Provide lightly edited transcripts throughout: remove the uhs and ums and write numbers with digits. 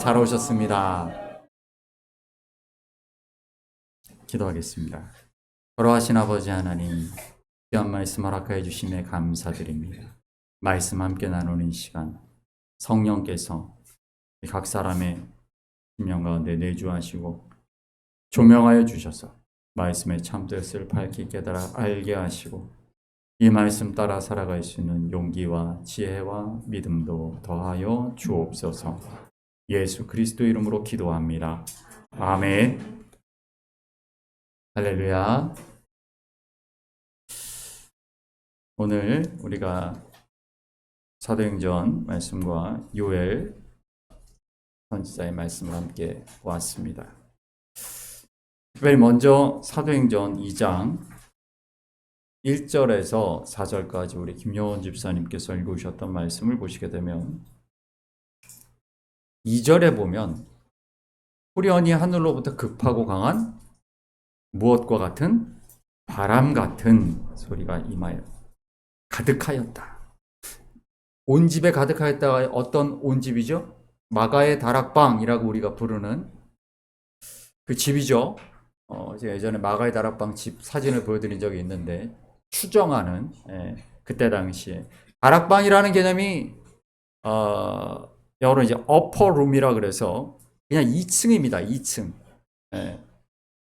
잘 오셨습니다. 기도하겠습니다. 걸어가신 아버지 하나님, 귀한 말씀 허락하여 주심에 감사드립니다. 말씀 함께 나누는 시간, 성령께서 각 사람의 심령 가운데 내주하시고 조명하여 주셔서 말씀의 참뜻을 밝히 깨달아 알게 하시고 이 말씀 따라 살아갈 수 있는 용기와 지혜와 믿음도 더하여 주옵소서. 예수 그리스도 이름으로 기도합니다. 아멘. 할렐루야. 오늘 우리가 사도행전 말씀과 요엘 선지자의 말씀을 함께 보았습니다. 특별히 먼저 사도행전 2장 1절에서 4절까지 우리 김여원 집사님께서 읽으셨던 말씀을 보시게 되면 2절에 보면 후련히 하늘로부터 급하고 강한 무엇과 같은 바람 같은 소리가 임하여 가득하였다. 온 집에 가득하였다가 어떤 온 집이죠? 마가의 다락방이라고 우리가 부르는 그 집이죠. 제가 예전에 마가의 다락방 집 사진을 보여드린 적이 있는데 추정하는 그때 당시에 다락방이라는 개념이 영어로 이제 upper room이라 그래서 그냥 2층입니다. 2층.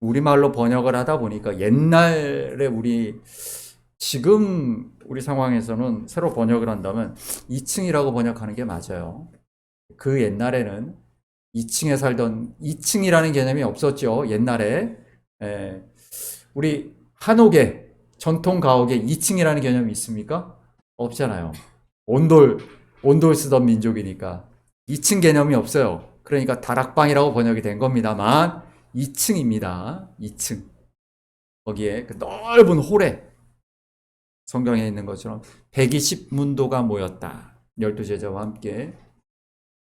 우리말로 번역을 하다 보니까 옛날에 지금 우리 상황에서는 새로 번역을 한다면 2층이라고 번역하는 게 맞아요. 그 옛날에는 2층에 살던 2층이라는 개념이 없었죠. 옛날에 우리 한옥에 전통 가옥에 2층이라는 개념이 있습니까? 없잖아요. 온돌 쓰던 민족이니까 2층 개념이 없어요. 그러니까 다락방이라고 번역이 된 겁니다만 2층입니다. 2층. 거기에 그 넓은 홀에 성경에 있는 것처럼 120문도가 모였다. 12제자와 함께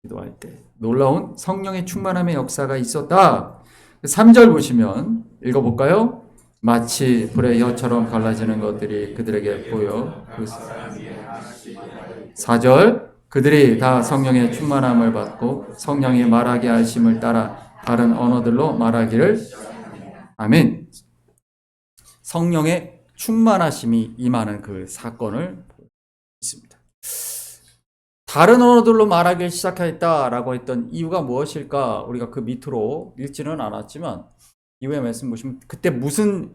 기도할 때 놀라운 성령의 충만함의 역사가 있었다. 3절 보시면 읽어볼까요? 마치 불의 혀처럼 갈라지는 것들이 그들에게 보여 4절 그들이 다 성령의 충만함을 받고 성령이 말하게 하심을 따라 다른 언어들로 말하기를 아멘. 성령의 충만하심이 임하는 그 사건을 있습니다. 다른 언어들로 말하기 시작했다라고 했던 이유가 무엇일까? 우리가 그 밑으로 읽지는 않았지만 이후에 말씀 보시면 그때 무슨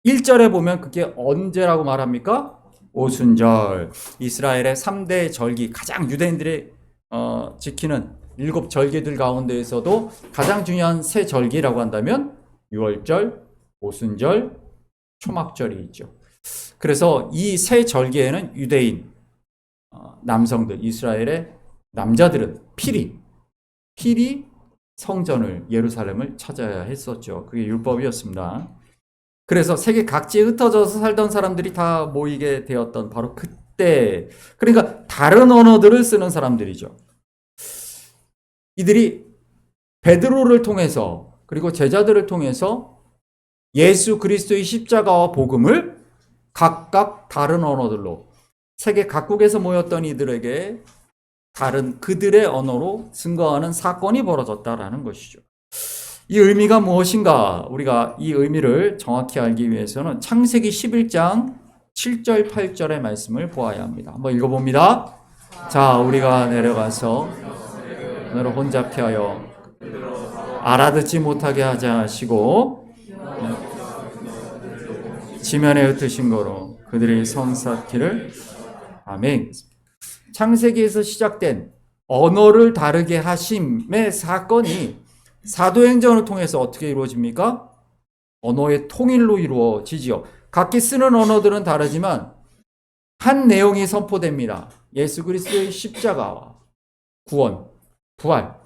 1절에 보면 그게 언제라고 말합니까? 오순절. 이스라엘의 3대 절기, 가장 유대인들이 지키는 7절기들 가운데에서도 가장 중요한 세 절기라고 한다면 유월절, 오순절, 초막절이 있죠. 그래서 이 세 절기에는 유대인 남성들, 이스라엘의 남자들은 필히 성전을 예루살렘을 찾아야 했었죠. 그게 율법이었습니다. 그래서 세계 각지에 흩어져서 살던 사람들이 다 모이게 되었던 바로 그때, 그러니까 다른 언어들을 쓰는 사람들이죠. 이들이 베드로를 통해서 그리고 제자들을 통해서 예수 그리스도의 십자가와 복음을 각각 다른 언어들로 세계 각국에서 모였던 이들에게 다른 그들의 언어로 증거하는 사건이 벌어졌다라는 것이죠. 이 의미가 무엇인가? 우리가 이 의미를 정확히 알기 위해서는 창세기 11장 7절 8절의 말씀을 보아야 합니다. 한번 읽어봅니다. 자, 우리가 내려가서 너를 혼잡케 하여 알아듣지 못하게 하자 하시고 지면에 흩으신 거로 그들이 성사키를 아멘. 창세기에서 시작된 언어를 다르게 하심의 사건이 사도행전을 통해서 어떻게 이루어집니까? 언어의 통일로 이루어지지요. 각기 쓰는 언어들은 다르지만 한 내용이 선포됩니다. 예수 그리스도의 십자가와 구원, 부활,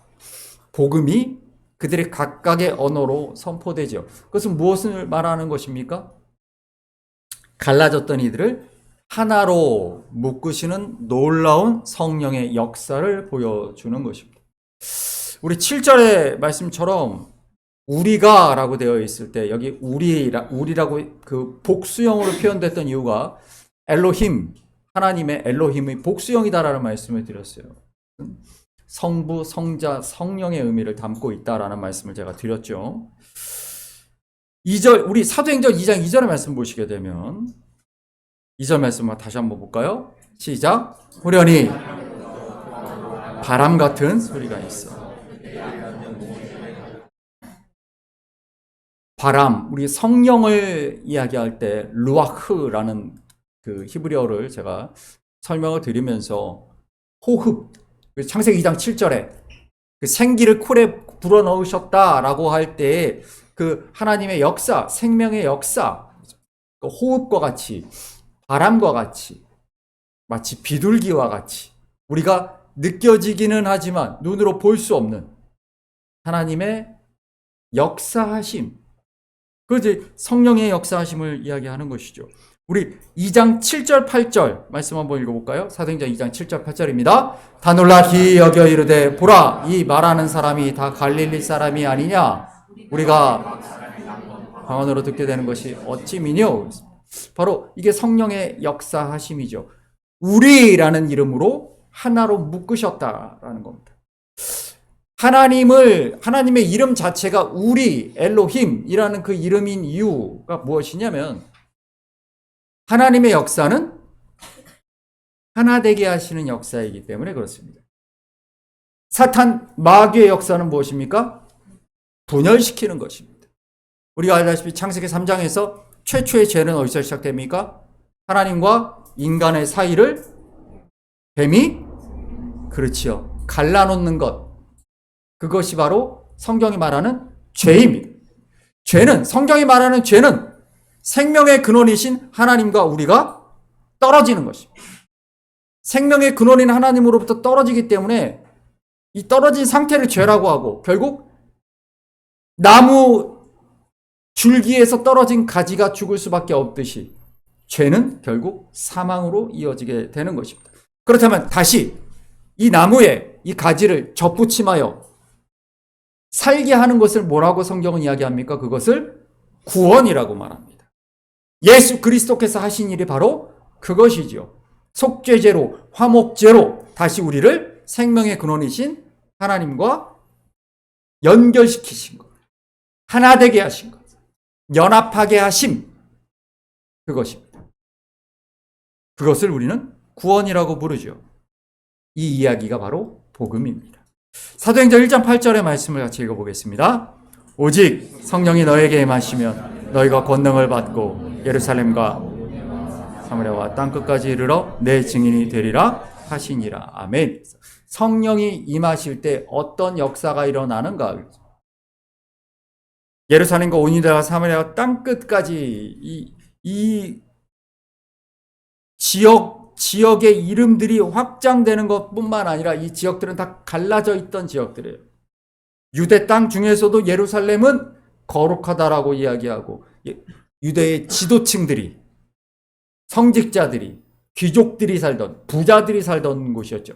복음이 그들의 각각의 언어로 선포되죠. 그것은 무엇을 말하는 것입니까? 갈라졌던 이들을 하나로 묶으시는 놀라운 성령의 역사를 보여주는 것입니다. 우리 7절의 말씀처럼 우리가 라고 되어 있을 때 여기 우리라고 그 복수형으로 표현됐던 이유가 엘로힘, 하나님의 엘로힘의 복수형이다라는 말씀을 드렸어요. 성부, 성자, 성령의 의미를 담고 있다라는 말씀을 제가 드렸죠. 2절, 우리 사도행전 2장 2절의 말씀 보시게 되면 2절 말씀을 다시 한번 볼까요? 시작. 후련히 바람 같은 소리가 있어. 바람, 우리 성령을 이야기할 때 루아흐라는 그 히브리어를 제가 설명을 드리면서 호흡, 창세기 2장 7절에 그 생기를 콜에 불어넣으셨다라고 할 때 그 하나님의 역사, 생명의 역사, 그 호흡과 같이, 바람과 같이, 마치 비둘기와 같이 우리가 느껴지기는 하지만 눈으로 볼 수 없는 하나님의 역사하심, 그 이제 성령의 역사하심을 이야기하는 것이죠. 우리 2장 7절 8절 말씀 한번 읽어볼까요? 사도행전 2장 7절 8절입니다. 다 놀라히 여겨 이르되 보라 이 말하는 사람이 다 갈릴리 사람이 아니냐 우리가 방언으로 듣게 되는 것이 어찌 미뇨. 바로 이게 성령의 역사하심이죠. 우리라는 이름으로 하나로 묶으셨다라는 겁니다. 하나님의 이름 자체가 우리, 엘로힘이라는 그 이름인 이유가 무엇이냐면 하나님의 역사는 하나 되게 하시는 역사이기 때문에 그렇습니다. 사탄, 마귀의 역사는 무엇입니까? 분열시키는 것입니다. 우리가 알다시피 창세기 3장에서 최초의 죄는 어디서 시작됩니까? 하나님과 인간의 사이를 뱀이, 그렇지요, 갈라놓는 것. 그것이 바로 성경이 말하는 죄입니다. 성경이 말하는 죄는 생명의 근원이신 하나님과 우리가 떨어지는 것입니다. 생명의 근원인 하나님으로부터 떨어지기 때문에 이 떨어진 상태를 죄라고 하고, 결국 나무 줄기에서 떨어진 가지가 죽을 수밖에 없듯이 죄는 결국 사망으로 이어지게 되는 것입니다. 그렇다면 다시 이 나무에 이 가지를 접붙임하여 살게 하는 것을 뭐라고 성경은 이야기합니까? 그것을 구원이라고 말합니다. 예수 그리스도께서 하신 일이 바로 그것이죠. 속죄제로, 화목제로 다시 우리를 생명의 근원이신 하나님과 연결시키신 것, 하나 되게 하신 것, 연합하게 하심, 그것입니다. 그것을 우리는 구원이라고 부르죠. 이 이야기가 바로 복음입니다. 사도행전 1장 8절의 말씀을 같이 읽어보겠습니다. 오직 성령이 너에게 임하시면 너희가 권능을 받고 예루살렘과 사마리아와 땅끝까지 이르러 내 증인이 되리라 하시니라. 아멘. 성령이 임하실 때 어떤 역사가 일어나는가? 예루살렘과 온 유다와 사마리아와 땅끝까지 이 지역의 이름들이 확장되는 것뿐만 아니라 이 지역들은 다 갈라져 있던 지역들이에요. 유대 땅 중에서도 예루살렘은 거룩하다라고 이야기하고 유대의 지도층들이, 성직자들이, 귀족들이 살던, 부자들이 살던 곳이었죠.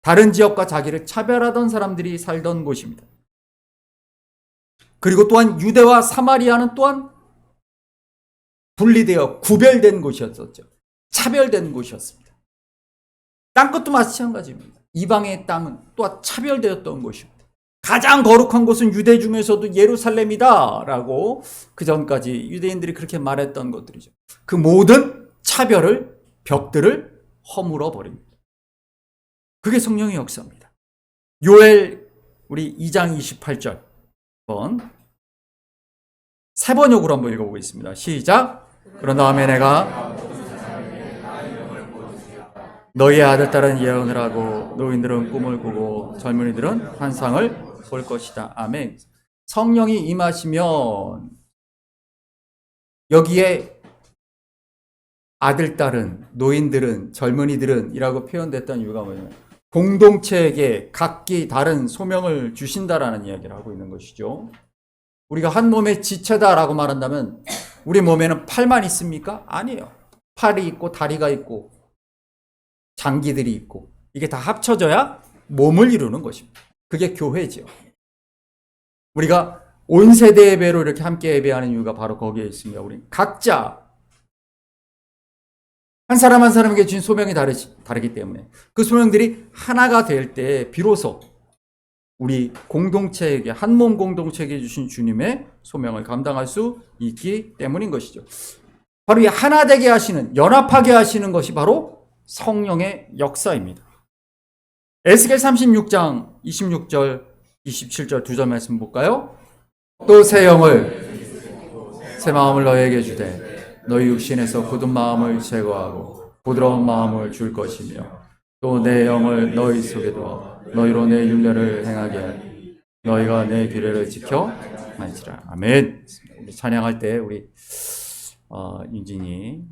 다른 지역과 자기를 차별하던 사람들이 살던 곳입니다. 그리고 또한 유대와 사마리아는 또한 분리되어 구별된 곳이었었죠. 차별된 곳이었습니다. 땅끝도 마찬가지입니다. 이방의 땅은 또한 차별되었던 곳입니다. 가장 거룩한 곳은 유대 중에서도 예루살렘이다 라고 그전까지 유대인들이 그렇게 말했던 것들이죠. 그 모든 차별을, 벽들을 허물어 버립니다. 그게 성령의 역사입니다. 요엘 우리 2장 28절 세 번역으로 한번 읽어보겠습니다. 시작. 그런 다음에 내가 너희의 아들딸은 예언을 하고 노인들은 꿈을 꾸고 젊은이들은 환상을 볼 것이다. 아멘. 성령이 임하시면 여기에 아들딸은, 노인들은, 젊은이들은 이라고 표현됐던 이유가 뭐냐면 공동체에게 각기 다른 소명을 주신다라는 이야기를 하고 있는 것이죠. 우리가 한 몸의 지체다라고 말한다면 우리 몸에는 팔만 있습니까? 아니에요. 팔이 있고 다리가 있고 장기들이 있고 이게 다 합쳐져야 몸을 이루는 것입니다. 그게 교회죠. 우리가 온 세대 예배로 이렇게 함께 예배하는 이유가 바로 거기에 있습니다. 우리 각자 한 사람 한 사람에게 주신 소명이 다르기 때문에 그 소명들이 하나가 될 때 비로소 우리 공동체에게, 한 몸 공동체에게 주신 주님의 소명을 감당할 수 있기 때문인 것이죠. 바로 이 하나 되게 하시는, 연합하게 하시는 것이 바로 성령의 역사입니다. 에스겔 36장 26절 27절 두 절 말씀 볼까요? 또 새 영을, 새 마음을 너희에게 주되 너희 육신에서 굳은 마음을 제거하고 부드러운 마음을 줄 것이며 또 내 영을 너희 속에 두어 너희로 내 율례를 행하게 하리. 너희가 내 규례를 지켜 만지라. 아멘. 우리 찬양할 때 우리 윤진이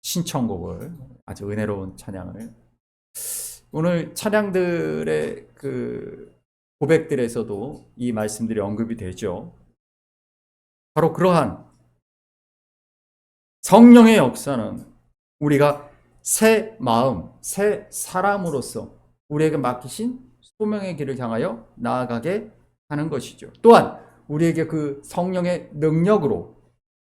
신청곡을, 아주 은혜로운 찬양을, 오늘 찬양들의 그 고백들에서도 이 말씀들이 언급이 되죠. 바로 그러한 성령의 역사는 우리가 새 마음, 새 사람으로서 우리에게 맡기신 소명의 길을 향하여 나아가게 하는 것이죠. 또한 우리에게 그 성령의 능력으로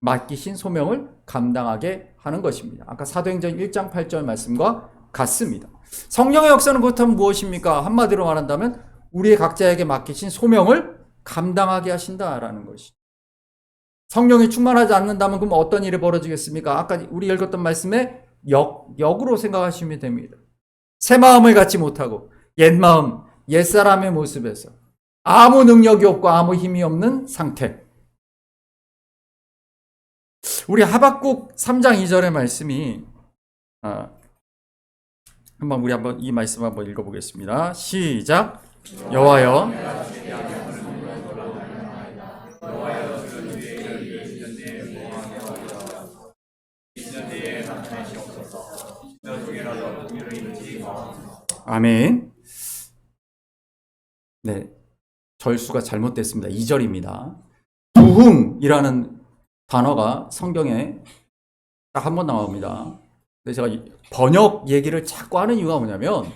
맡기신 소명을 감당하게 하는 것입니다. 아까 사도행전 1장 8절 말씀과 같습니다. 성령의 역사는 그렇다면 무엇입니까? 한마디로 말한다면 우리의 각자에게 맡기신 소명을 감당하게 하신다라는 것이죠. 성령이 충만하지 않는다면 그럼 어떤 일이 벌어지겠습니까? 아까 우리 읽었던 말씀에 역으로 생각하시면 됩니다. 새 마음을 갖지 못하고 옛 마음, 옛사람의 모습에서 아무 능력이 없고 아무 힘이 없는 상태. 우리 하박국 3장 2절의 말씀이 우리 한번 이 말씀 한번 읽어보겠습니다. 시작. 여호와여, 아멘. 네, 절수가 잘못됐습니다. 2절입니다. 부흥이라는 단어가 성경에 딱 한 번 나옵니다. 근데 제가 번역 얘기를 자꾸 하는 이유가 뭐냐면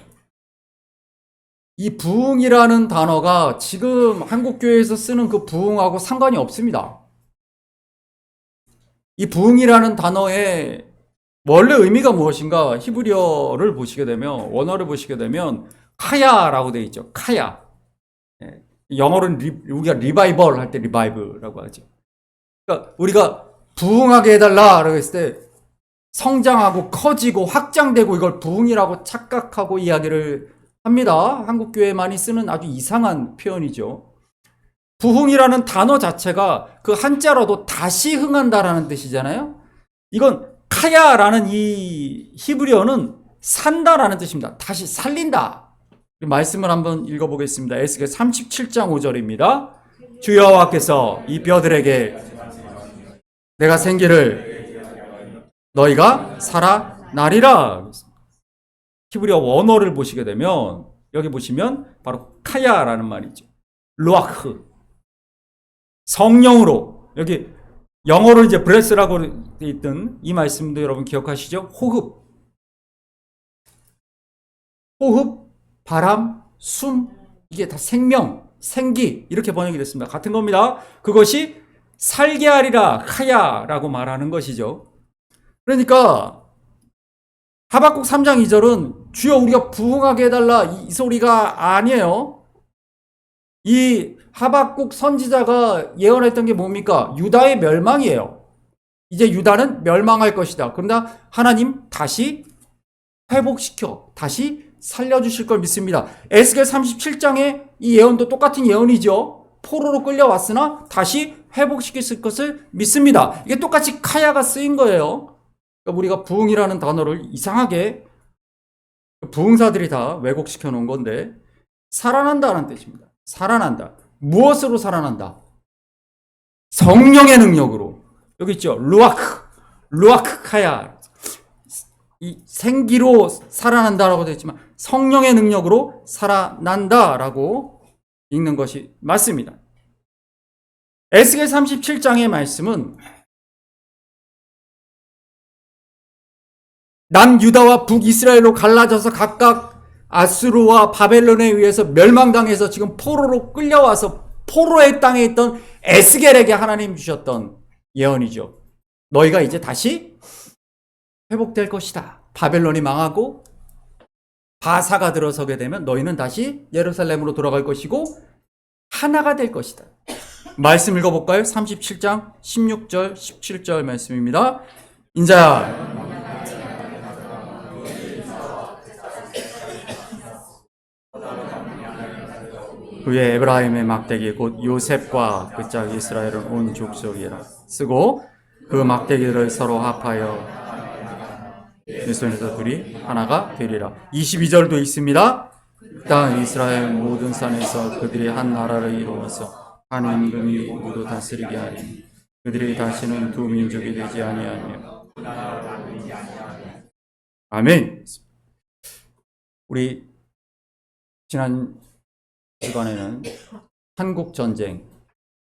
이 부흥이라는 단어가 지금 한국교회에서 쓰는 그 부흥하고 상관이 없습니다. 이 부흥이라는 단어의 원래 의미가 무엇인가? 히브리어를 보시게 되면, 원어를 보시게 되면 카야라고 되어 있죠. 카야. 영어로는 우리가 리바이벌 할 때 리바이브라고 하죠. 그러니까 우리가 부흥하게 해달라라고 했을 때 성장하고 커지고 확장되고 이걸 부흥이라고 착각하고 이야기를 합니다. 한국교회 많이 쓰는 아주 이상한 표현이죠. 부흥이라는 단어 자체가 그 한자로도 다시 흥한다라는 뜻이잖아요. 이건 카야라는 이 히브리어는 산다라는 뜻입니다. 다시 살린다. 말씀을 한번 읽어보겠습니다. 에스겔 37장 5절입니다. 주 여호와께서 이 뼈들에게 내가 생기를 너희가 살아나리라. 히브리어 원어를 보시게 되면 여기 보시면 바로 카야라는 말이죠. 루아크. 성령으로, 여기 영어로 이제 브레스라고 되어 있던 이 말씀도 여러분 기억하시죠? 호흡. 호흡, 바람, 숨, 이게 다 생명, 생기 이렇게 번역이 됐습니다. 같은 겁니다. 그것이 살게 하리라 카야라고 말하는 것이죠. 그러니까 하박국 3장 2절은 주여 우리가 부흥하게 해달라 이 소리가 아니에요. 이 하박국 선지자가 예언했던 게 뭡니까? 유다의 멸망이에요. 이제 유다는 멸망할 것이다. 그러나 하나님 다시 회복시켜 다시 살려주실 걸 믿습니다. 에스겔 37장의 이 예언도 똑같은 예언이죠. 포로로 끌려왔으나 다시 회복시킬 것을 믿습니다. 이게 똑같이 카야가 쓰인 거예요. 그러니까 우리가 부흥이라는 단어를 이상하게 부흥사들이 다 왜곡시켜 놓은 건데, 살아난다는 뜻입니다. 살아난다. 무엇으로 살아난다? 성령의 능력으로. 여기 있죠. 루아크 카야. 이 생기로 살아난다라고 되어 있지만 성령의 능력으로 살아난다라고 읽는 것이 맞습니다. 에스겔 37장의 말씀은 남유다와 북이스라엘로 갈라져서 각각 아수르와 바벨론에 의해서 멸망당해서 지금 포로로 끌려와서 포로의 땅에 있던 에스겔에게 하나님 주셨던 예언이죠. 너희가 이제 다시 회복될 것이다. 바벨론이 망하고 바사가 들어서게 되면 너희는 다시 예루살렘으로 돌아갈 것이고 하나가 될 것이다. 말씀 읽어볼까요? 37장 16절 17절 말씀입니다. 인자야, 그의 에브라임의 막대기 곧 요셉과 그 짝 이스라엘은 온 족속이라 쓰고 그 막대기들을 서로 합하여 내 손에서 둘이 하나가 되리라. 22절도 있습니다. 땅 이스라엘 모든 산에서 그들이 한 나라를 이루어서 한 임금이 모두 다스리게 하리니 그들이 다시는 두 민족이 되지 아니하며. 아멘. 우리 지난 주간에는 한국 전쟁,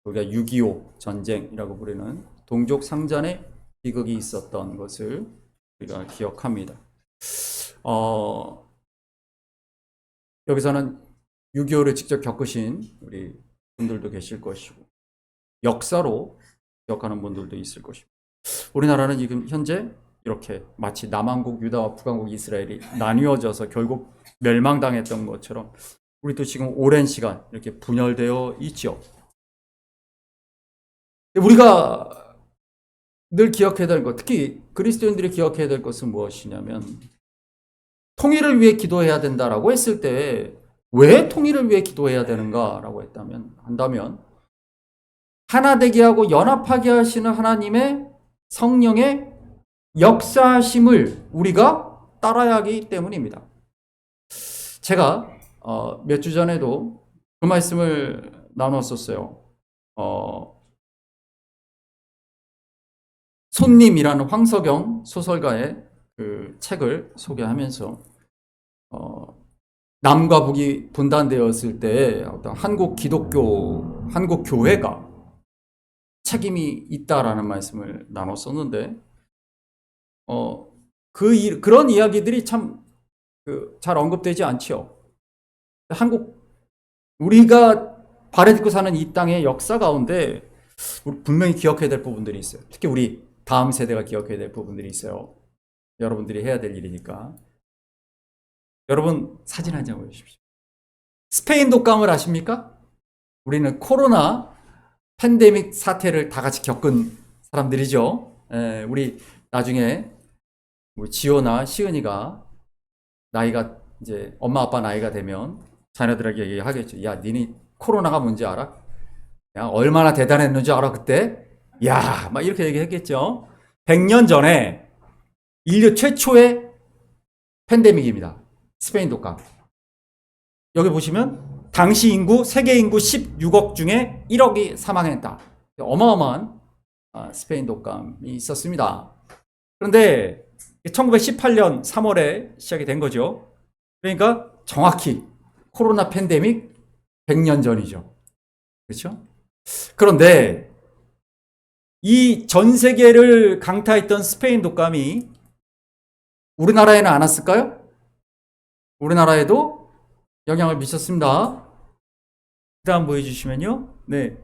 우리가 6.25 전쟁이라고 부르는 동족 상잔의 비극이 있었던 것을 우리가 기억합니다. 여기서는 6.25를 직접 겪으신 우리 분들도 계실 것이고 역사로 기억하는 분들도 있을 것이고 우리나라는 지금 현재 이렇게 마치 남한국 유다와 북한국 이스라엘이 나뉘어져서 결국 멸망당했던 것처럼 우리도 지금 오랜 시간 이렇게 분열되어 있죠. 우리가 늘 기억해야 될 것, 특히 그리스도인들이 기억해야 될 것은 무엇이냐면 통일을 위해 기도해야 된다라고 했을 때 왜 통일을 위해 기도해야 되는가라고 한다면 하나 되게 하고 연합하게 하시는 하나님의 성령의 역사하심을 우리가 따라야 하기 때문입니다. 제가 몇 주 전에도 그 말씀을 나눴었어요. 손님이라는 황석영 소설가의 그 책을 소개하면서 남과 북이 분단되었을 때 어떤 한국 교회가 책임이 있다라는 말씀을 나눴었는데 그런 이야기들이 참 잘 언급되지 않지요. 우리가 발에 딛고 사는 이 땅의 역사 가운데 우리 분명히 기억해야 될 부분들이 있어요. 특히 우리 다음 세대가 기억해야 될 부분들이 있어요. 여러분들이 해야 될 일이니까. 여러분 사진 한 장 보여주십시오. 스페인 독감을 아십니까? 우리는 코로나 팬데믹 사태를 다 같이 겪은 사람들이죠. 우리 나중에 우리 지호나 시은이가 나이가 이제 엄마 아빠 나이가 되면 자녀들에게 얘기하겠죠. 야, 니네 코로나가 뭔지 알아? 야, 얼마나 대단했는지 알아 그때? 야, 막 이렇게 얘기했겠죠. 100년 전에 인류 최초의 팬데믹입니다. 스페인 독감. 여기 보시면 당시 세계 인구 16억 중에 1억이 사망했다. 어마어마한 스페인 독감이 있었습니다. 그런데 1918년 3월에 시작이 된 거죠. 그러니까 정확히 코로나 팬데믹 100년 전이죠. 그렇죠? 그런데 이 전 세계를 강타했던 스페인 독감이 우리나라에는 안 왔을까요? 우리나라에도 영향을 미쳤습니다. 다음 보여주시면요. 네.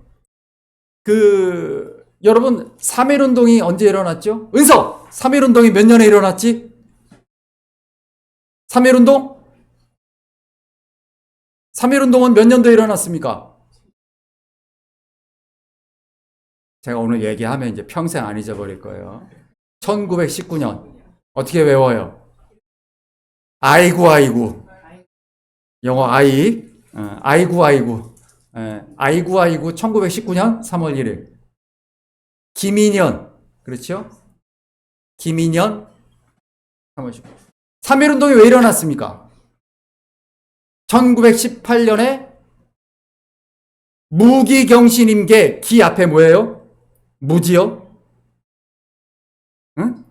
여러분, 3.1운동이 언제 일어났죠? 은서! 3.1운동이 몇 년에 일어났지? 3.1운동? 3.1운동은 몇 년도에 일어났습니까? 제가 오늘 얘기하면 이제 평생 안 잊어버릴 거예요. 1919년. 어떻게 외워요? 아이고, 아이고. 영어 아이고, 아이고. 아이고, 아이고. 1919년 3월 1일. 김인현. 그렇죠? 김인현. 3월 19일. 3.1운동이 왜 일어났습니까? 1918년에 무기경신임계 기 앞에 뭐예요? 무지요? 응?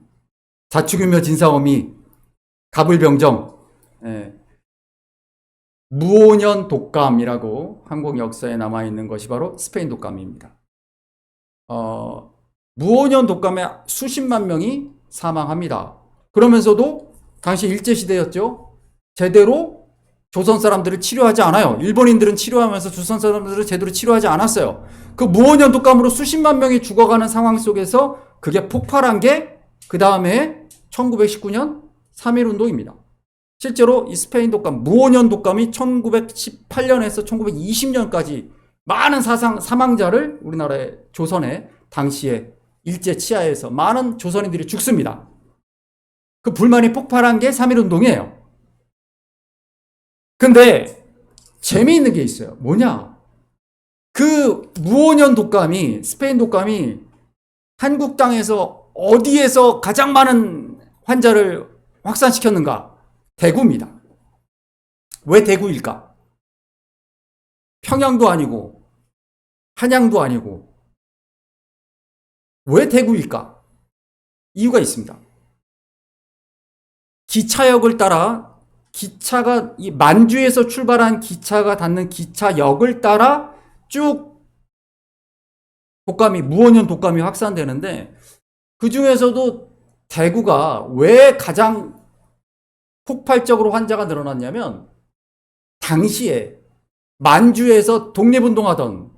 자축인묘 진사오미 가불병정 무오년 독감이라고 한국 역사에 남아있는 것이 바로 스페인 독감입니다. 무오년 독감에 수십만 명이 사망합니다. 그러면서도 당시 일제시대였죠. 제대로 조선 사람들을 치료하지 않아요. 일본인들은 치료하면서 조선 사람들은 제대로 치료하지 않았어요. 그 무오년 독감으로 수십만 명이 죽어가는 상황 속에서 그게 폭발한 게 그 다음에 1919년 3.1운동입니다. 실제로 이 스페인 독감, 무오년 독감이 1918년에서 1920년까지 많은 사망자를 우리나라의 조선의 당시에 일제 치하에서 많은 조선인들이 죽습니다. 그 불만이 폭발한 게 3.1운동이에요. 근데 재미있는 게 있어요. 뭐냐? 그 무오년 독감이, 스페인 독감이 한국 땅에서 어디에서 가장 많은 환자를 확산시켰는가? 대구입니다. 왜 대구일까? 평양도 아니고 한양도 아니고 왜 대구일까? 이유가 있습니다. 기차역을 따라 기차가 이 만주에서 출발한 기차가 닿는 기차역을 따라 쭉 독감이 무오년 독감이 확산되는데 그 중에서도 대구가 왜 가장 폭발적으로 환자가 늘어났냐면 당시에 만주에서 독립운동하던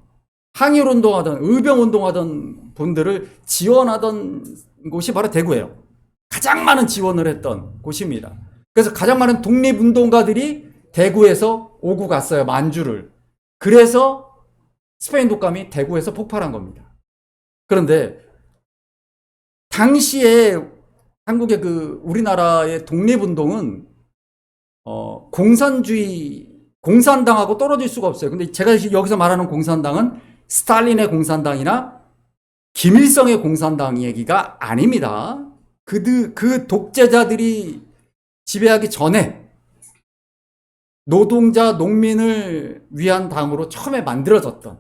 항일운동하던 의병운동하던 분들을 지원하던 곳이 바로 대구예요. 가장 많은 지원을 했던 곳입니다. 그래서 가장 많은 독립운동가들이 대구에서 오고 갔어요. 만주를. 그래서 스페인 독감이 대구에서 폭발한 겁니다. 그런데 당시에 한국의 우리나라의 독립운동은 공산당하고 떨어질 수가 없어요. 근데 제가 여기서 말하는 공산당은 스탈린의 공산당이나 김일성의 공산당 얘기가 아닙니다. 그 독재자들이 지배하기 전에 노동자, 농민을 위한 당으로 처음에 만들어졌던,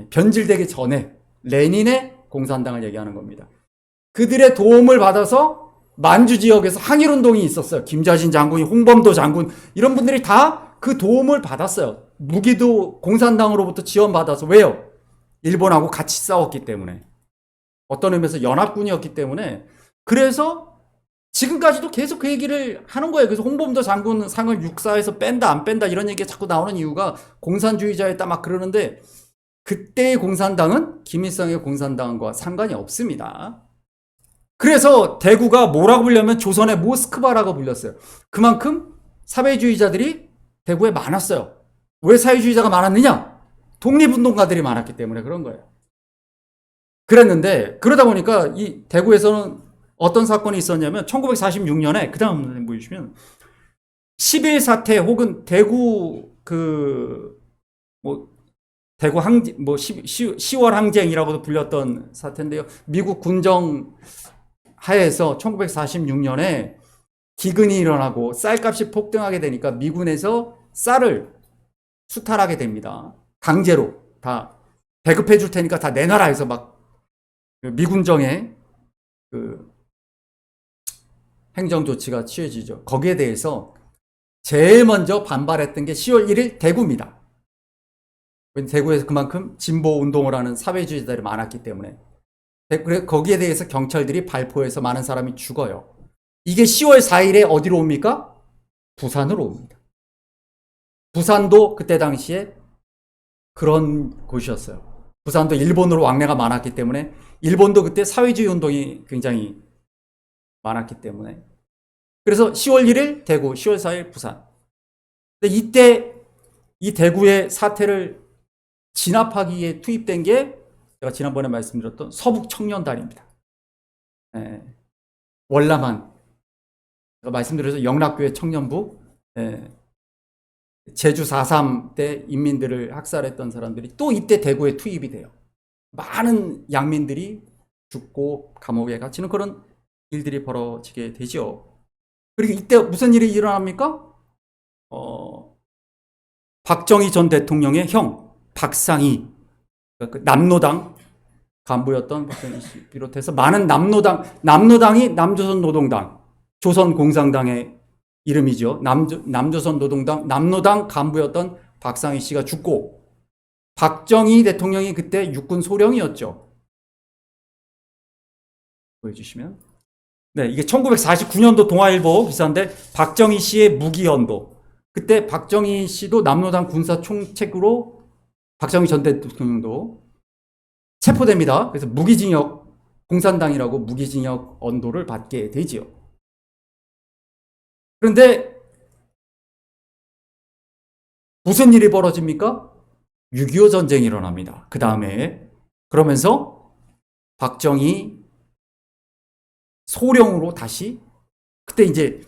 변질되기 전에 레닌의 공산당을 얘기하는 겁니다. 그들의 도움을 받아서 만주 지역에서 항일운동이 있었어요. 김자신 장군이, 홍범도 장군, 이런 분들이 다 그 도움을 받았어요. 무기도 공산당으로부터 지원받아서. 왜요? 일본하고 같이 싸웠기 때문에. 어떤 의미에서 연합군이었기 때문에. 그래서 지금까지도 계속 그 얘기를 하는 거예요. 그래서 홍범도 장군 상을 육사에서 뺀다 안 뺀다 이런 얘기가 자꾸 나오는 이유가 공산주의자였다 막 그러는데 그때의 공산당은 김일성의 공산당과 상관이 없습니다. 그래서 대구가 뭐라고 불리냐면 조선의 모스크바라고 불렸어요. 그만큼 사회주의자들이 대구에 많았어요. 왜 사회주의자가 많았느냐? 독립운동가들이 많았기 때문에 그런 거예요. 그랬는데 그러다 보니까 이 대구에서는 어떤 사건이 있었냐면 1946년에 그 다음 보여주시면 10일 사태 혹은 대구 대구 항쟁 10월 항쟁이라고도 불렸던 사태인데요. 미국 군정 하에서 1946년에 기근이 일어나고 쌀값이 폭등하게 되니까 미군에서 쌀을 수탈하게 됩니다. 강제로 다 배급해 줄 테니까 다 내놔라 해서 막 미군정에 행정 조치가 취해지죠. 거기에 대해서 제일 먼저 반발했던 게 10월 1일 대구입니다. 대구에서 그만큼 진보 운동을 하는 사회주의자들이 많았기 때문에. 거기에 대해서 경찰들이 발포해서 많은 사람이 죽어요. 이게 10월 4일에 어디로 옵니까? 부산으로 옵니다. 부산도 그때 당시에 그런 곳이었어요. 부산도 일본으로 왕래가 많았기 때문에 일본도 그때 사회주의 운동이 굉장히 많았기 때문에 그래서 10월 1일 대구, 10월 4일 부산. 근데 이때 이 대구의 사태를 진압하기에 투입된 게 제가 지난번에 말씀드렸던 서북청년단입니다. 월남한 제가 말씀드려서 영락교회 청년부, 제주 4.3 때 인민들을 학살했던 사람들이 또 이때 대구에 투입이 돼요. 많은 양민들이 죽고 감옥에 갇히는 그런 일들이 벌어지게 되죠. 그리고 이때 무슨 일이 일어납니까? 박정희 전 대통령의 형 박상희, 그 남노당 간부였던 박정희 씨 비롯해서 많은 남노당이 남조선노동당, 조선공산당의 이름이죠. 남조선노동당, 남노당 간부였던 박상희 씨가 죽고 박정희 대통령이 그때 육군 소령이었죠. 보여주시면. 네, 이게 1949년도 동아일보 기사인데 박정희 씨의 무기연도. 그때 박정희 씨도 남노당 군사총책으로 박정희 전 대통령도 체포됩니다. 그래서 무기징역 공산당이라고 무기징역 언도를 받게 되지요. 그런데 무슨 일이 벌어집니까? 6.25 전쟁이 일어납니다. 그 다음에 그러면서 박정희 소령으로 다시, 그때 이제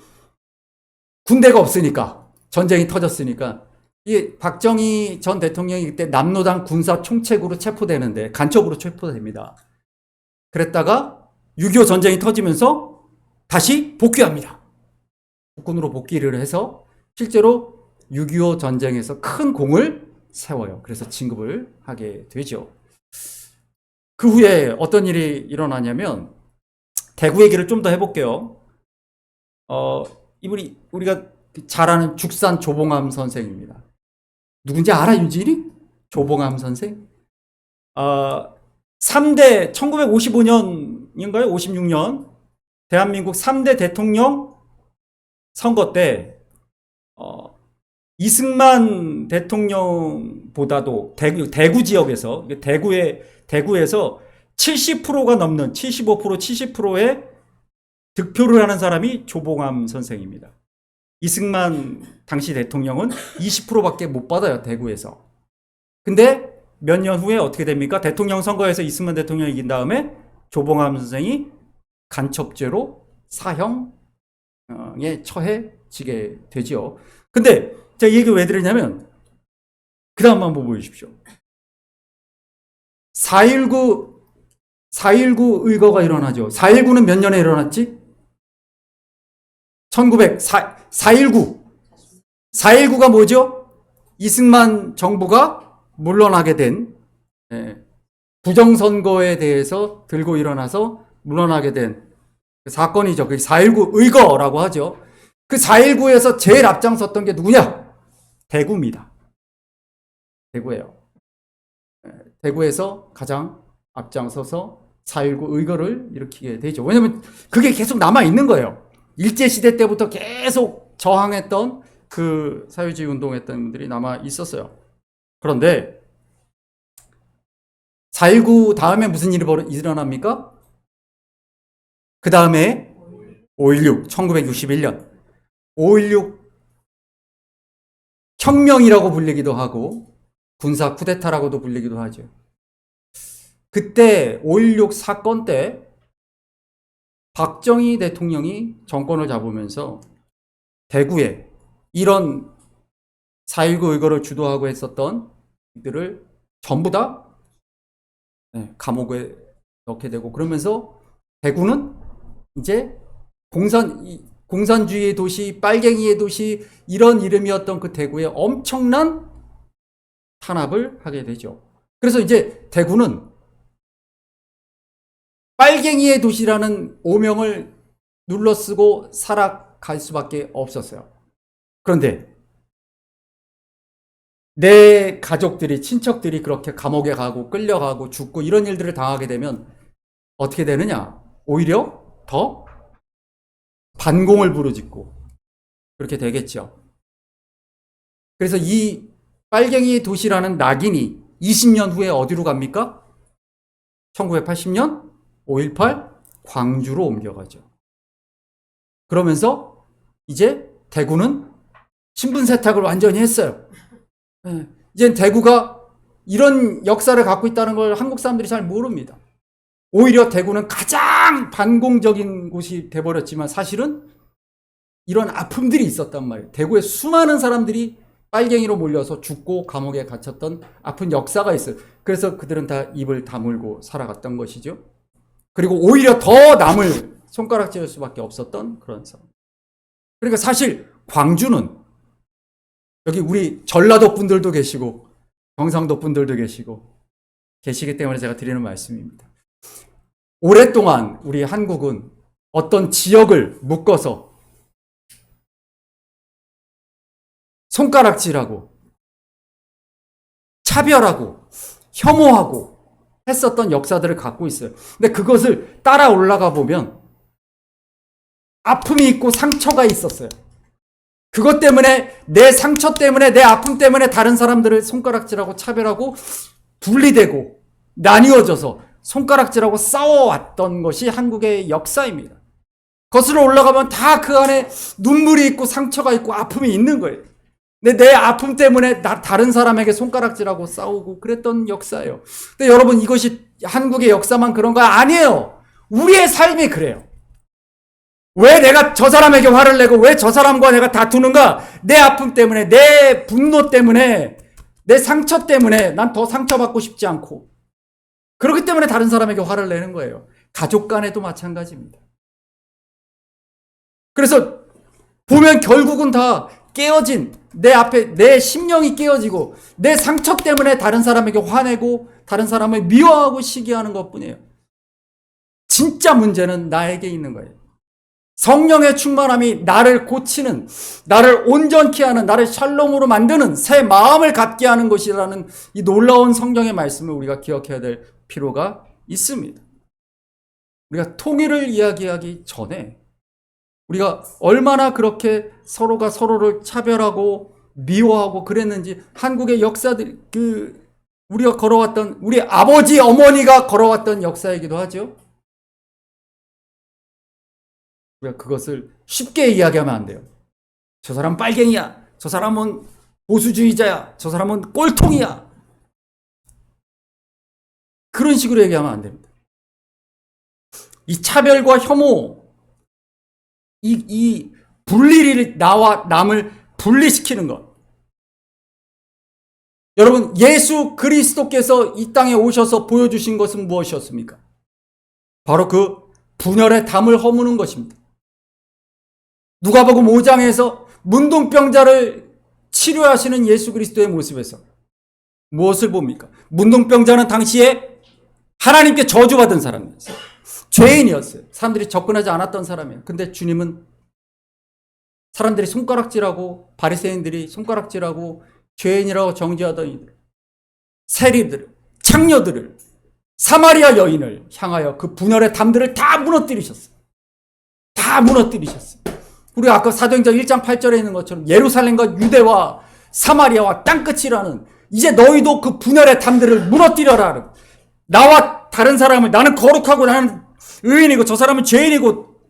군대가 없으니까, 전쟁이 터졌으니까, 이 박정희 전 대통령이 그때 남로당 군사 총책으로 체포되는데, 간첩으로 체포됩니다. 그랬다가 6.25 전쟁이 터지면서 다시 복귀합니다. 국군으로 복귀를 해서 실제로 6.25 전쟁에서 큰 공을 세워요. 그래서 진급을 하게 되죠. 그 후에 어떤 일이 일어나냐면, 대구 얘기를 좀 더 해볼게요. 이분이 우리가 잘 아는 죽산 조봉암 선생입니다. 누군지 알아, 윤진이? 조봉암 선생? 3대 1955년인가요? 56년 대한민국 3대 대통령 선거 때 이승만 대통령보다도 대구 지역에서, 대구에서 70%가 넘는 75%, 70%의 득표를 하는 사람이 조봉암 선생입니다. 이승만 당시 대통령은 20%밖에 못 받아요, 대구에서. 근데 몇 년 후에 어떻게 됩니까? 대통령 선거에서 이승만 대통령이 이긴 다음에 조봉암 선생이 간첩죄로 사형에 처해지게 되죠. 근데 제가 이 얘기 왜 드리냐면, 그 다음 한번 보여주십시오. 4.19 의거가 일어나죠. 4.19는 몇 년에 일어났지? 4.19가 뭐죠? 이승만 정부가 물러나게 된, 부정선거에 대해서 들고 일어나서 물러나게 된 사건이죠. 그 4.19 의거라고 하죠. 그 4.19에서 제일 앞장섰던 게 누구냐? 대구입니다. 대구예요. 대구에서 가장 앞장서서 4.19 의거를 일으키게 되죠. 왜냐면 그게 계속 남아있는 거예요. 일제시대 때부터 계속 저항했던 그 사회주의 운동했던 분들이 남아있었어요. 그런데 4.19 다음에 무슨 일이 일어납니까? 그 다음에 5.16, 1961년 5.16 혁명이라고 불리기도 하고 군사 쿠데타라고도 불리기도 하죠. 그때 5.16 사건 때 박정희 대통령이 정권을 잡으면서 대구에 이런 4.19 의거를 주도하고 했었던 이들을 전부 다 감옥에 넣게 되고, 그러면서 대구는 이제 공산주의의 도시, 빨갱이의 도시, 이런 이름이었던 그 대구에 엄청난 탄압을 하게 되죠. 그래서 이제 대구는 빨갱이의 도시라는 오명을 눌러쓰고 살아갈 수밖에 없었어요. 그런데 내 가족들이, 친척들이 그렇게 감옥에 가고 끌려가고 죽고 이런 일들을 당하게 되면 어떻게 되느냐? 오히려 더 반공을 부르짖고 그렇게 되겠죠. 그래서 이 빨갱이의 도시라는 낙인이 20년 후에 어디로 갑니까? 1980년 5.18 광주로 옮겨가죠. 그러면서 이제 대구는 신분 세탁을 완전히 했어요. 이제 대구가 이런 역사를 갖고 있다는 걸 한국 사람들이 잘 모릅니다. 오히려 대구는 가장 반공적인 곳이 돼버렸지만 사실은 이런 아픔들이 있었단 말이에요. 대구에 수많은 사람들이 빨갱이로 몰려서 죽고 감옥에 갇혔던 아픈 역사가 있어요. 그래서 그들은 다 입을 다물고 살아갔던 것이죠. 그리고 오히려 더 남을 손가락질할 수밖에 없었던 그런 상황. 그러니까 사실 광주는, 여기 우리 전라도 분들도 계시고 경상도 분들도 계시기 때문에 제가 드리는 말씀입니다. 오랫동안 우리 한국은 어떤 지역을 묶어서 손가락질하고 차별하고 혐오하고 했었던 역사들을 갖고 있어요. 근데 그것을 따라 올라가 보면 아픔이 있고 상처가 있었어요. 그것 때문에, 내 상처 때문에, 내 아픔 때문에 다른 사람들을 손가락질하고 차별하고 분리되고 나뉘어져서 손가락질하고 싸워왔던 것이 한국의 역사입니다. 거슬러 올라가면 다 그 안에 눈물이 있고 상처가 있고 아픔이 있는 거예요. 근데 내 아픔 때문에 다른 사람에게 손가락질하고 싸우고 그랬던 역사예요. 근데 여러분, 이것이 한국의 역사만 그런 거 아니에요. 우리의 삶이 그래요. 왜 내가 저 사람에게 화를 내고 왜 저 사람과 내가 다투는가? 내 아픔 때문에, 내 분노 때문에, 내 상처 때문에 난 더 상처받고 싶지 않고, 그렇기 때문에 다른 사람에게 화를 내는 거예요. 가족 간에도 마찬가지입니다. 그래서 보면 결국은 다 깨어진, 내 앞에 내 심령이 깨어지고 내 상처 때문에 다른 사람에게 화내고 다른 사람을 미워하고 시기하는 것뿐이에요. 진짜 문제는 나에게 있는 거예요. 성령의 충만함이 나를 고치는, 나를 온전케 하는, 나를 샬롬으로 만드는 새 마음을 갖게 하는 것이라는 이 놀라운 성경의 말씀을 우리가 기억해야 될 필요가 있습니다. 우리가 통일을 이야기하기 전에 우리가 얼마나 그렇게 서로가 서로를 차별하고 미워하고 그랬는지, 한국의 역사들, 우리가 걸어왔던, 우리 아버지 어머니가 걸어왔던 역사이기도 하죠. 우리가 그것을 쉽게 이야기하면 안 돼요. 저 사람은 빨갱이야, 저 사람은 보수주의자야, 저 사람은 꼴통이야, 그런 식으로 얘기하면 안 됩니다. 이 차별과 혐오, 이 분리를, 나와 남을 분리시키는 것. 여러분, 예수 그리스도께서 이 땅에 오셔서 보여주신 것은 무엇이었습니까? 바로 그 분열의 담을 허무는 것입니다. 누가복음 5장에서 문둥병자를 치료하시는 예수 그리스도의 모습에서 무엇을 봅니까? 문둥병자는 당시에 하나님께 저주받은 사람이었어요. 죄인이었어요. 사람들이 접근하지 않았던 사람이에요. 근데 주님은 사람들이 손가락질하고, 바리새인들이 손가락질하고 죄인이라고 정죄하던 이들, 세리들을, 창녀들을, 사마리아 여인을 향하여 그 분열의 담들을 다 무너뜨리셨어요. 다 무너뜨리셨어요. 우리가 아까 사도행전 1장 8절에 있는 것처럼 예루살렘과 유대와 사마리아와 땅끝이라는, 이제 너희도 그 분열의 담들을 무너뜨려라. 나와 다른 사람을, 나는 거룩하고 나는 의인이고 저 사람은 죄인이고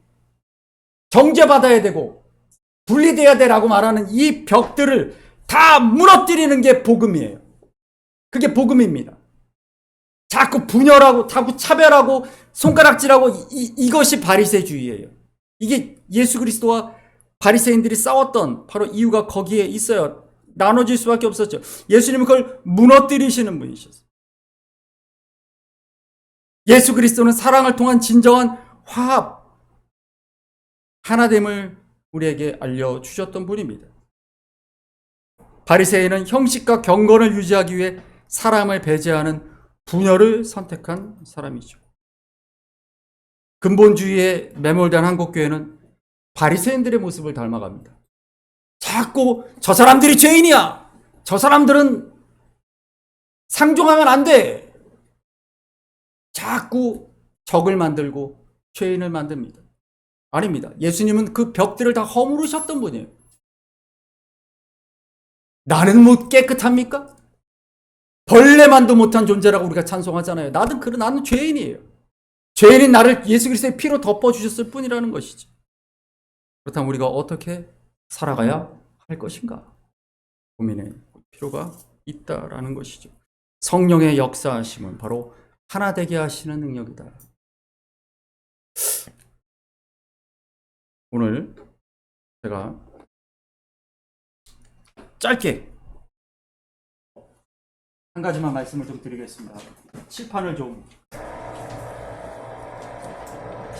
정죄받아야 되고 분리돼야 되라고 말하는 이 벽들을 다 무너뜨리는 게 복음이에요. 그게 복음입니다. 자꾸 분열하고 자꾸 차별하고 손가락질하고 이것이 바리새주의예요. 이게 예수 그리스도와 바리새인들이 싸웠던 바로 이유가 거기에 있어요. 나눠질 수밖에 없었죠. 예수님은 그걸 무너뜨리시는 분이셨어요. 예수 그리스도는 사랑을 통한 진정한 화합, 하나됨을 우리에게 알려주셨던 분입니다. 바리새인은 형식과 경건을 유지하기 위해 사람을 배제하는 분열을 선택한 사람이죠. 근본주의에 매몰된 한국교회는 바리새인들의 모습을 닮아갑니다. 자꾸 저 사람들이 죄인이야, 저 사람들은 상종하면 안 돼, 자꾸 적을 만들고 죄인을 만듭니다. 아닙니다. 예수님은 그 벽들을 다 허물으셨던 분이에요. 나는 뭐 깨끗합니까? 벌레만도 못한 존재라고 우리가 찬송하잖아요. 나는 죄인이에요. 죄인인 나를 예수 그리스도의 피로 덮어주셨을 뿐이라는 것이지. 그렇다면 우리가 어떻게 살아가야 할 것인가? 고민할 필요가 있다라는 것이죠. 성령의 역사하심은 바로 하나 되게 하시는 능력이다. 오늘 제가 짧게 한 가지만 말씀을 좀 드리겠습니다. 칠판을 좀,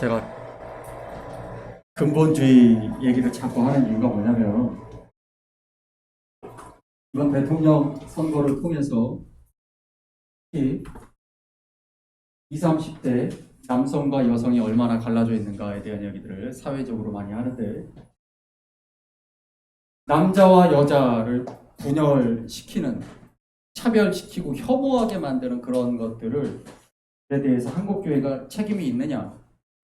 제가 근본주의 얘기를 자꾸 하는 이유가 뭐냐면, 이번 대통령 선거를 통해서 특히 20, 30대 남성과 여성이 얼마나 갈라져 있는가에 대한 이야기들을 사회적으로 많이 하는데, 남자와 여자를 분열시키는, 차별시키고 혐오하게 만드는 그런 것들에 대해서 한국교회가 책임이 있느냐?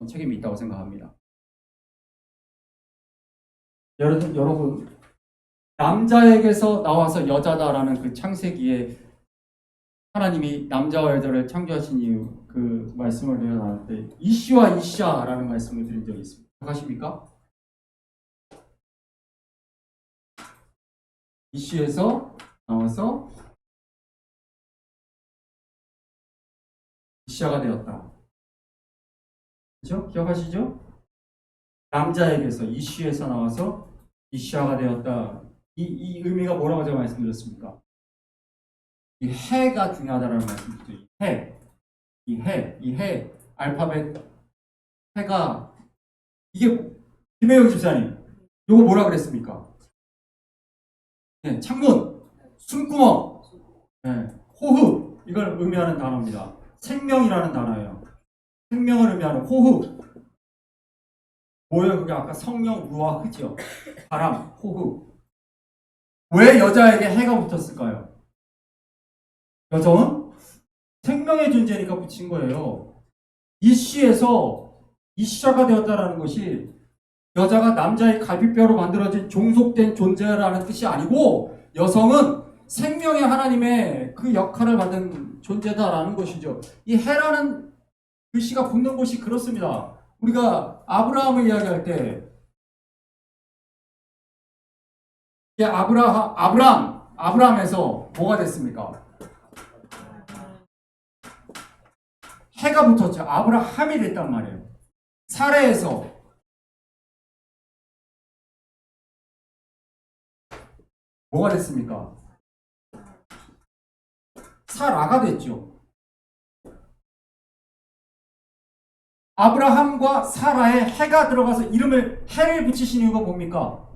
책임이 있다고 생각합니다. 여러분, 남자에게서 나와서 여자다라는 그 창세기의 하나님이 남자와 여자를 창조하신 이유 그 말씀을 내가 나눌 때 이씨와 이샤라는 말씀을 드린 적이 있습니다. 기억하십니까? 이씨에서 나와서 이샤가 되었다. 그렇죠? 기억하시죠? 남자에게서 이씨에서 나와서 이샤가 되었다. 이 의미가 뭐라고 제가 말씀드렸습니까? 이 해가 중요하다라는 말씀이죠. 이 해, 알파벳 해가 이게 김혜영 집사님, 요거 뭐라 그랬습니까? 네, 창문, 숨구멍, 네, 호흡 이걸 의미하는 단어입니다. 생명이라는 단어예요. 생명을 의미하는 호흡. 뭐예요? 그게 아까 성령, 루아, 흐죠. 바람, 호흡. 왜 여자에게 해가 붙었을까요? 여성은 생명의 존재니까 붙인 거예요. 이씨에서 이샤가 되었다라는 것이 여자가 남자의 갈비뼈로 만들어진 종속된 존재라는 뜻이 아니고 여성은 생명의 하나님의 그 역할을 받은 존재다라는 것이죠. 이 해라는 글씨가 붙는 곳이 그렇습니다. 우리가 아브라함을 이야기할 때 아브라함에서 뭐가 됐습니까? 해가 붙었죠. 아브라함이 됐단 말이에요. 사레에서 뭐가 됐습니까? 사라가 됐죠. 아브라함과 사라에 해가 들어가서 이름을 해를 붙이신 이유가 뭡니까?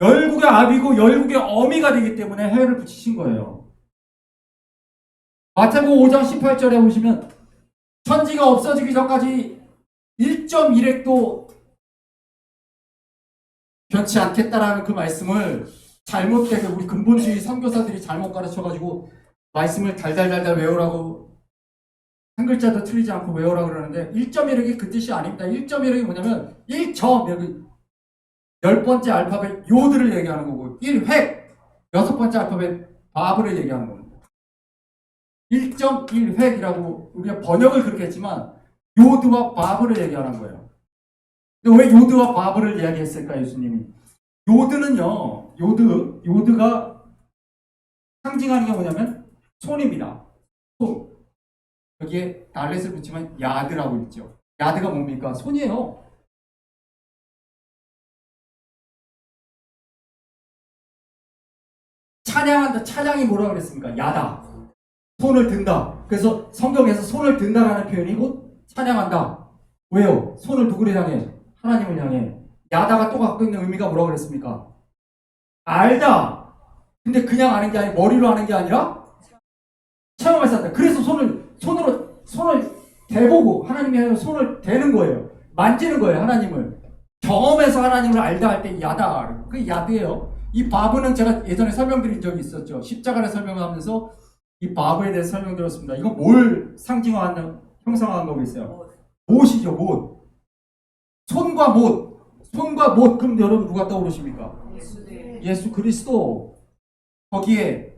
열국의 아비고 열국의 어미가 되기 때문에 해를 붙이신 거예요. 마태복음 5장 18절에 보시면 천지가 없어지기 전까지 1.1획도 변치 않겠다라는 그 말씀을 잘못되게 우리 근본주의 선교사들이 잘못 가르쳐가지고 말씀을 달달달달 외우라고 한 글자도 틀리지 않고 외우라고 그러는데 1.1획이 그 뜻이 아닙니다. 1.1획이 뭐냐면 1점 여기 10번째 알파벳 요드를 얘기하는 거고 1획 6번째 알파벳 바브를 얘기하는 겁니다. 1.1획이라고 우리가 번역을 그렇게 했지만 요드와 바브를 얘기하는 거예요. 왜 요드와 바브를 이야기했을까 예수님이? 요드가 상징하는 게 뭐냐면 손입니다. 손. 여기에 달렛을 붙이면 야드라고 있죠. 야드가 뭡니까? 손이에요. 찬양한다. 찬양이 뭐라고 그랬습니까? 야다. 손을 든다. 그래서 성경에서 손을 든다라는 표현이 곧 찬양한다. 왜요? 손을 누구를 향해? 하나님을 향해. 야다가 또 갖고 있는 의미가 뭐라고 그랬습니까? 알다. 근데 그냥 아는 게 아니라 머리로 아는 게 아니라 체험해서 한다. 그래서 손을 대보고 하나님의 손을 대는 거예요. 만지는 거예요. 하나님을. 경험해서 하나님을 알다 할 때 야다. 그게 야드예요. 이 바브는 제가 예전에 설명드린 적이 있었죠. 십자가를 설명하면서 이 바브에 대해서 설명드렸습니다. 이거 뭘 상징화하는 형상화한 거고 있어요? 못이죠. 못. 손과 못. 그럼 여러분 누가 떠오르십니까? 예수 그리스도. 거기에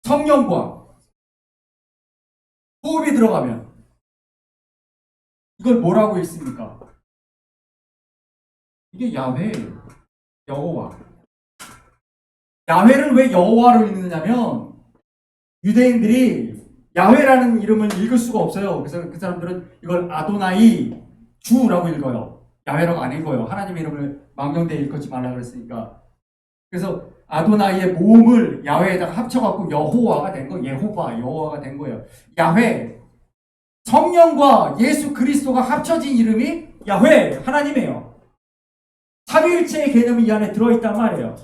성령과 호흡이 들어가면 이걸 뭐라고 읽습니까? 이게 야훼예요. 여호와. 야훼를 왜 여호와로 읽느냐면 유대인들이 야훼라는 이름을 읽을 수가 없어요. 그래서 그 사람들은 이걸 아도나이 주라고 읽어요. 야훼라고 안 읽어요. 하나님의 이름을 망령되이 읽지 말라 그랬으니까. 그래서 아도나이의 모음을 야훼에다가 합쳐갖고 여호와가 된 거예요. 여호와가 된 거예요. 야훼. 성령과 예수 그리스도가 합쳐진 이름이 야훼, 하나님이에요. 삼위일체의 개념이 이 안에 들어있단 말이에요.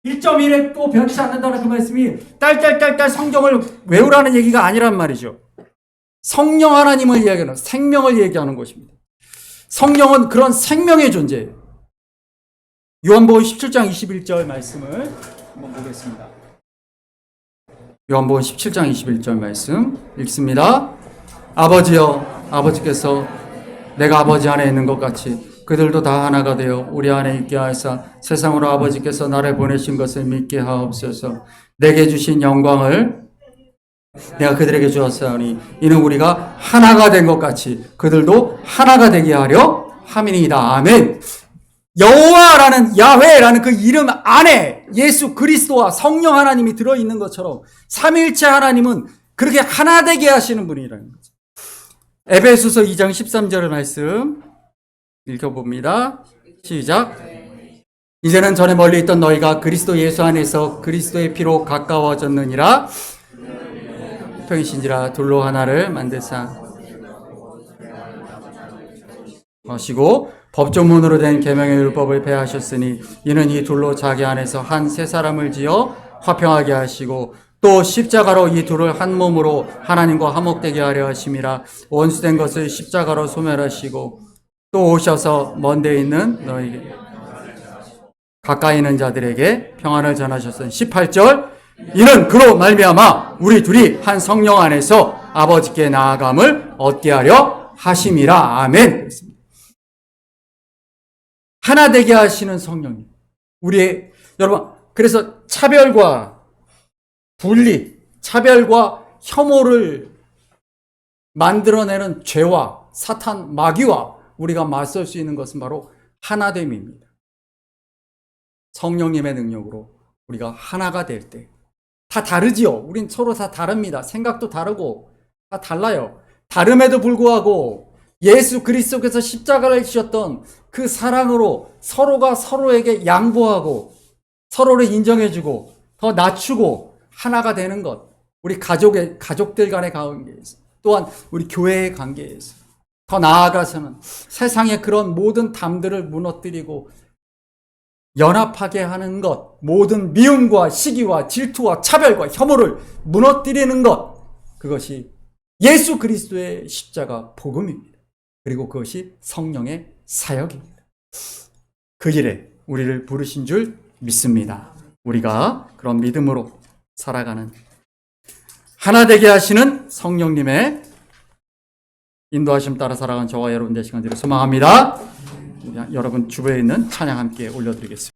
1.1에 또 변치 않는다는 그 말씀이 딸딸딸딸 성경을 외우라는 얘기가 아니란 말이죠. 성령 하나님을 이야기하는, 생명을 얘기하는 것입니다. 성령은 그런 생명의 존재예요. 요한복음 17장 21절 말씀을 한번 보겠습니다. 요한복음 17장 21절 말씀 읽습니다. 아버지여, 아버지께서 내가 아버지 안에 있는 것 같이 그들도 다 하나가 되어 우리 안에 있게 하사 세상으로 아버지께서 나를 보내신 것을 믿게 하옵소서. 내게 주신 영광을 내가 그들에게 주었사오니 이는 우리가 하나가 된 것 같이 그들도 하나가 되게 하려 함이니이다. 아멘. 여호와라는 야훼라는 그 이름 안에 예수 그리스도와 성령 하나님이 들어있는 것처럼 삼위일체 하나님은 그렇게 하나 되게 하시는 분이라는 거죠. 에베소서 2장 13절 말씀 읽어봅니다. 시작. 이제는 전에 멀리 있던 너희가 그리스도 예수 안에서 그리스도의 피로 가까워졌느니라. 평이신지라 둘로 하나를 만드사 하시고 법조문으로 된 계명의 율법을 폐하셨으니 이는 이 둘로 자기 안에서 한 새 사람을 지어 화평하게 하시고 또 십자가로 이 둘을 한 몸으로 하나님과 화목되게 하려 하심이라. 원수된 것을 십자가로 소멸하시고 또 오셔서 먼데 있는 너희에게 가까이 있는 자들에게 평안을 전하셨으니 18절 이는 그로 말미암아 우리 둘이 한 성령 안에서 아버지께 나아감을 얻게 하려 하심이라. 아멘. 하나 되게 하시는 성령님. 우리의 여러분 그래서 차별과 분리, 차별과 혐오를 만들어내는 죄와 사탄, 마귀와 우리가 맞설 수 있는 것은 바로 하나됨입니다. 성령님의 능력으로 우리가 하나가 될 때 다 다르지요. 우린 서로 다 다릅니다. 생각도 다르고 다 달라요. 다름에도 불구하고 예수 그리스도께서 십자가를 지셨던 그 사랑으로 서로가 서로에게 양보하고 서로를 인정해주고 더 낮추고 하나가 되는 것. 우리 가족들 간의 관계에서 또한 우리 교회의 관계에서 더 나아가서는 세상의 그런 모든 담들을 무너뜨리고 연합하게 하는 것, 모든 미움과 시기와 질투와 차별과 혐오를 무너뜨리는 것, 그것이 예수 그리스도의 십자가 복음입니다. 그리고 그것이 성령의 사역입니다. 그 일에 우리를 부르신 줄 믿습니다. 우리가 그런 믿음으로 살아가는 하나 되게 하시는 성령님의 인도하심 따라 살아가는 저와 여러분 되시기를 소망합니다. 여러분 주변에 있는 찬양 함께 올려드리겠습니다.